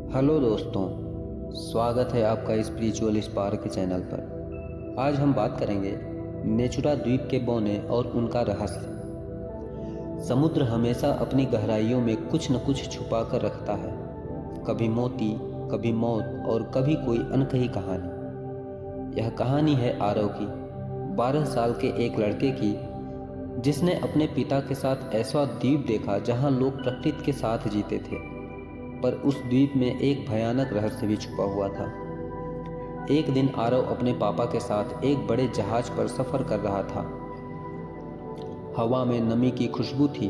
Hello दोस्तों, स्वागत है आपका स्पिरिचुअल स्पार्क चैनल पर। आज हम बात करेंगे नेचुरा द्वीप के बौने और उनका रहस्य। समुद्र हमेशा अपनी गहराइयों में कुछ न कुछ छुपा कर रखता है, कभी मोती, कभी मौत और कभी कोई अनकही कहानी। यह कहानी है आरव की, 12 साल के एक लड़के की, जिसने अपने पिता के साथ ऐसा द्वीप देखा जहां लोग प्रकृति के साथ जीते थे, पर उस द्वीप में एक भयानक रहस्य भी छुपा हुआ था। एक दिन आरव अपने पापा के साथ एक बड़े जहाज पर सफर कर रहा था। हवा में नमी की खुशबू थी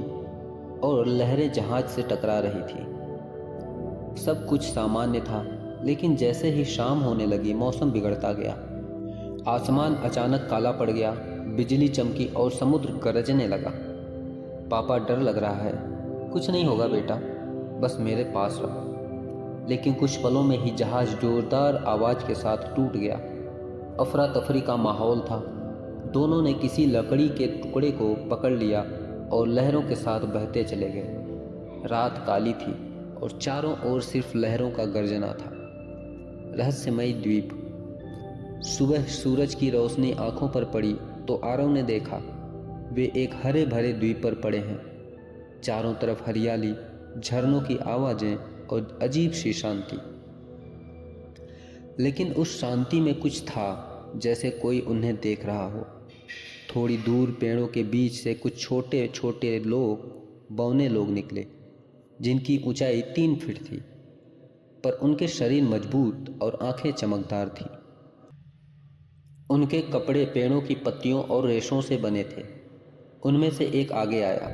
और लहरें जहाज से टकरा रही थी। सब कुछ सामान्य था, लेकिन जैसे ही शाम होने लगी मौसम बिगड़ता गया। आसमान अचानक काला पड़ गया, बिजली चमकी और समुद्र गरजने लगा। पापा, डर लग रहा है। कुछ नहीं होगा बेटा, बस मेरे पास रहो। लेकिन कुछ पलों में ही जहाज जोरदार आवाज के साथ टूट गया। अफरा तफरी का माहौल था। दोनों ने किसी लकड़ी के टुकड़े को पकड़ लिया और लहरों के साथ बहते चले गए। रात काली थी और चारों ओर सिर्फ लहरों का गर्जना था। रहस्यमयी द्वीप। सुबह सूरज की रोशनी आंखों पर पड़ी तो आरव ने देखा, वे एक हरे भरे द्वीप पर पड़े हैं। चारों तरफ हरियाली, झरनों की आवाजें और अजीब सी शांति। लेकिन उस शांति में कुछ था, जैसे कोई उन्हें देख रहा हो। थोड़ी दूर पेड़ों के बीच से कुछ छोटे छोटे बौने लोग निकले, जिनकी ऊंचाई 3 फीट थी, पर उनके शरीर मजबूत और आंखें चमकदार थीं। उनके कपड़े पेड़ों की पत्तियों और रेशों से बने थे। उनमें से एक आगे आया,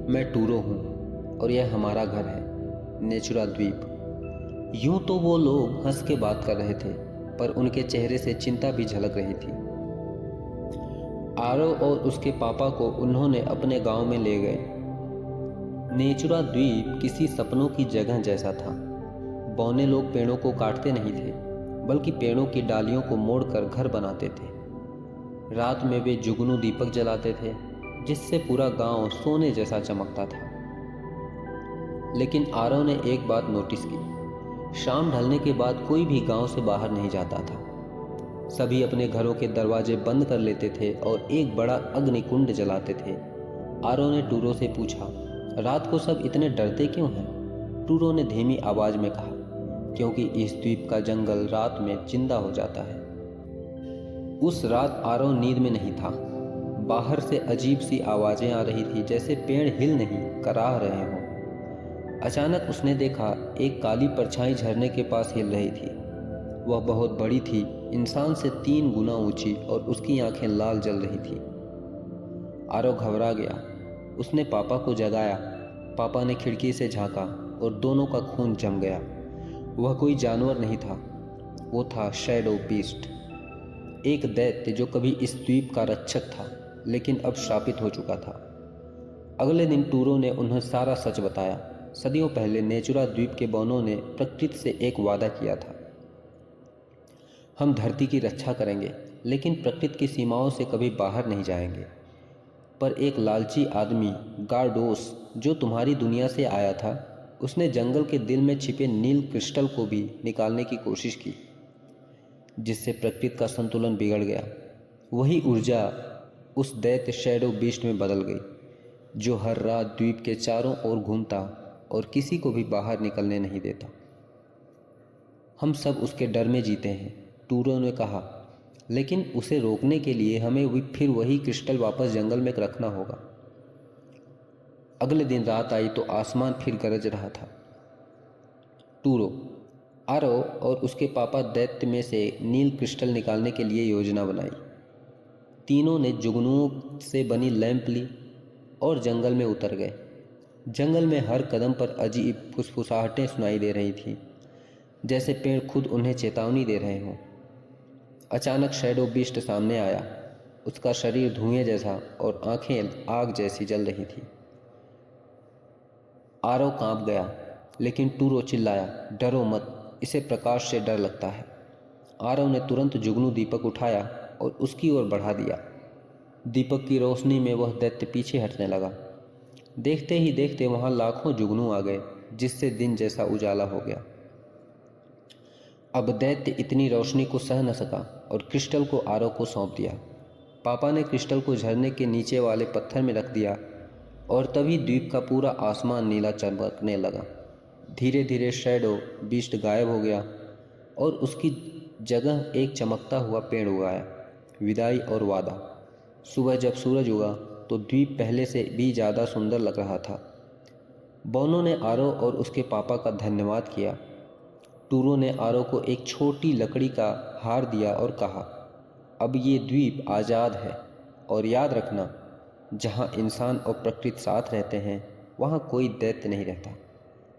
मैं टूरो हूँ और यह हमारा घर है, नेचुरा द्वीप। यूं तो वो लोग हंस के बात कर रहे थे, पर उनके चेहरे से चिंता भी झलक रही थी। आरव और उसके पापा को उन्होंने अपने गांव में ले गए। नेचुरा द्वीप किसी सपनों की जगह जैसा था। बौने लोग पेड़ों को काटते नहीं थे, बल्कि पेड़ों की डालियों को मोड़कर घर बनाते थे। रात में वे जुगनू दीपक जलाते थे, जिससे पूरा गांव सोने जैसा चमकता था। लेकिन आरव ने एक बात नोटिस की, शाम ढलने के बाद कोई भी गांव से बाहर नहीं जाता था। सभी अपने घरों के दरवाजे बंद कर लेते थे और एक बड़ा अग्निकुंड जलाते थे। आरव ने टूरो से पूछा, रात को सब इतने डरते क्यों हैं? टूरो ने धीमी आवाज में कहा, क्योंकि इस द्वीप का जंगल रात में जिंदा हो जाता है। उस रात आरव नींद में नहीं था। बाहर से अजीब सी आवाजें आ रही थी, जैसे पेड़ हिल नहीं, कराह रहे हों। अचानक उसने देखा, एक काली परछाई झरने के पास हिल रही थी। वह बहुत बड़ी थी, इंसान से 3 गुना ऊंची, और उसकी आंखें लाल जल रही थी। आरव घबरा गया। उसने पापा को जगाया। पापा ने खिड़की से झांका और दोनों का खून जम गया। वह कोई जानवर नहीं था, वो था शैडो बीस्ट, एक दैत्य जो कभी इस द्वीप का रक्षक था, लेकिन अब श्रापित हो चुका था। अगले दिन टूरो ने उन्हें सारा सच बताया। सदियों पहले नेचुरा द्वीप के बौनों ने प्रकृति से एक वादा किया था, हम धरती की रक्षा करेंगे, लेकिन प्रकृति की सीमाओं से कभी बाहर नहीं जाएंगे। पर एक लालची आदमी, गार्डोस, जो तुम्हारी दुनिया से आया था, उसने जंगल के दिल में छिपे नील क्रिस्टल को भी निकालने की कोशिश की, जिससे प्रकृति का संतुलन बिगड़ गया। वही ऊर्जा उस दैत्य शैडो बीस्ट में बदल गई, जो हर रात द्वीप के चारों ओर घूमता और किसी को भी बाहर निकलने नहीं देता। हम सब उसके डर में जीते हैं, टूरो ने कहा, लेकिन उसे रोकने के लिए हमें फिर वही क्रिस्टल वापस जंगल में रखना होगा। अगले दिन रात आई तो आसमान फिर गरज रहा था। टूरो, आरव और उसके पापा दैत्य में से नील क्रिस्टल निकालने के लिए योजना बनाई। तीनों ने जुगनुओं से बनी लैंप ली और जंगल में उतर गए। जंगल में हर कदम पर अजीब फुसफुसाहटें सुनाई दे रही थीं, जैसे पेड़ खुद उन्हें चेतावनी दे रहे हों। अचानक शैडो बीस्ट सामने आया। उसका शरीर धुएं जैसा और आंखें आग जैसी जल रही थी। आरव कांप गया, लेकिन टूरो चिल्लाया, डरो मत, इसे प्रकाश से डर लगता है। आरव ने तुरंत जुगनू दीपक उठाया और उसकी ओर बढ़ा दिया। दीपक की रोशनी में वह दैत्य पीछे हटने लगा। देखते ही देखते वहां लाखों जुगनू आ गए, जिससे दिन जैसा उजाला हो गया। अब दैत्य इतनी रोशनी को सह न सका और क्रिस्टल को आरव को सौंप दिया। पापा ने क्रिस्टल को झरने के नीचे वाले पत्थर में रख दिया और तभी द्वीप का पूरा आसमान नीला चमकने लगा। धीरे धीरे शैडो बीस्ट गायब हो गया और उसकी जगह एक चमकता हुआ पेड़ उगाया। विदाई और वादा। सुबह जब सूरज उगा तो द्वीप पहले से भी ज़्यादा सुंदर लग रहा था। बोनो ने आरव और उसके पापा का धन्यवाद किया। टूरो ने आरव को एक छोटी लकड़ी का हार दिया और कहा, अब ये द्वीप आज़ाद है और याद रखना, जहाँ इंसान और प्रकृति साथ रहते हैं वहाँ कोई दैत्य नहीं रहता।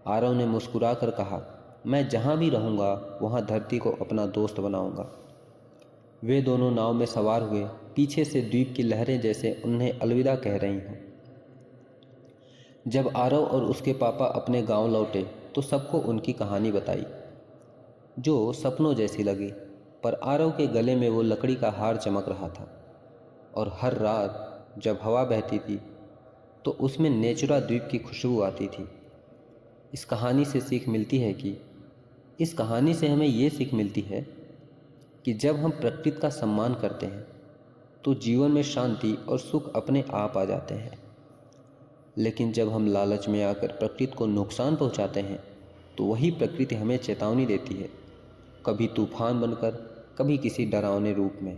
आरव ने मुस्कुराकर कहा, मैं जहाँ भी रहूँगा वहाँ धरती को अपना दोस्त बनाऊँगा। वे दोनों नाव में सवार हुए, पीछे से द्वीप की लहरें जैसे उन्हें अलविदा कह रही हों। जब आरव और उसके पापा अपने गांव लौटे तो सबको उनकी कहानी बताई, जो सपनों जैसी लगी। पर आरव के गले में वो लकड़ी का हार चमक रहा था और हर रात जब हवा बहती थी तो उसमें नेचुरा द्वीप की खुशबू आती थी। इस कहानी से सीख मिलती है कि इस कहानी से हमें ये सीख मिलती है कि जब हम प्रकृति का सम्मान करते हैं तो जीवन में शांति और सुख अपने आप आ जाते हैं। लेकिन जब हम लालच में आकर प्रकृति को नुकसान पहुंचाते हैं तो वही प्रकृति हमें चेतावनी देती है, कभी तूफान बनकर, कभी किसी डरावने रूप में।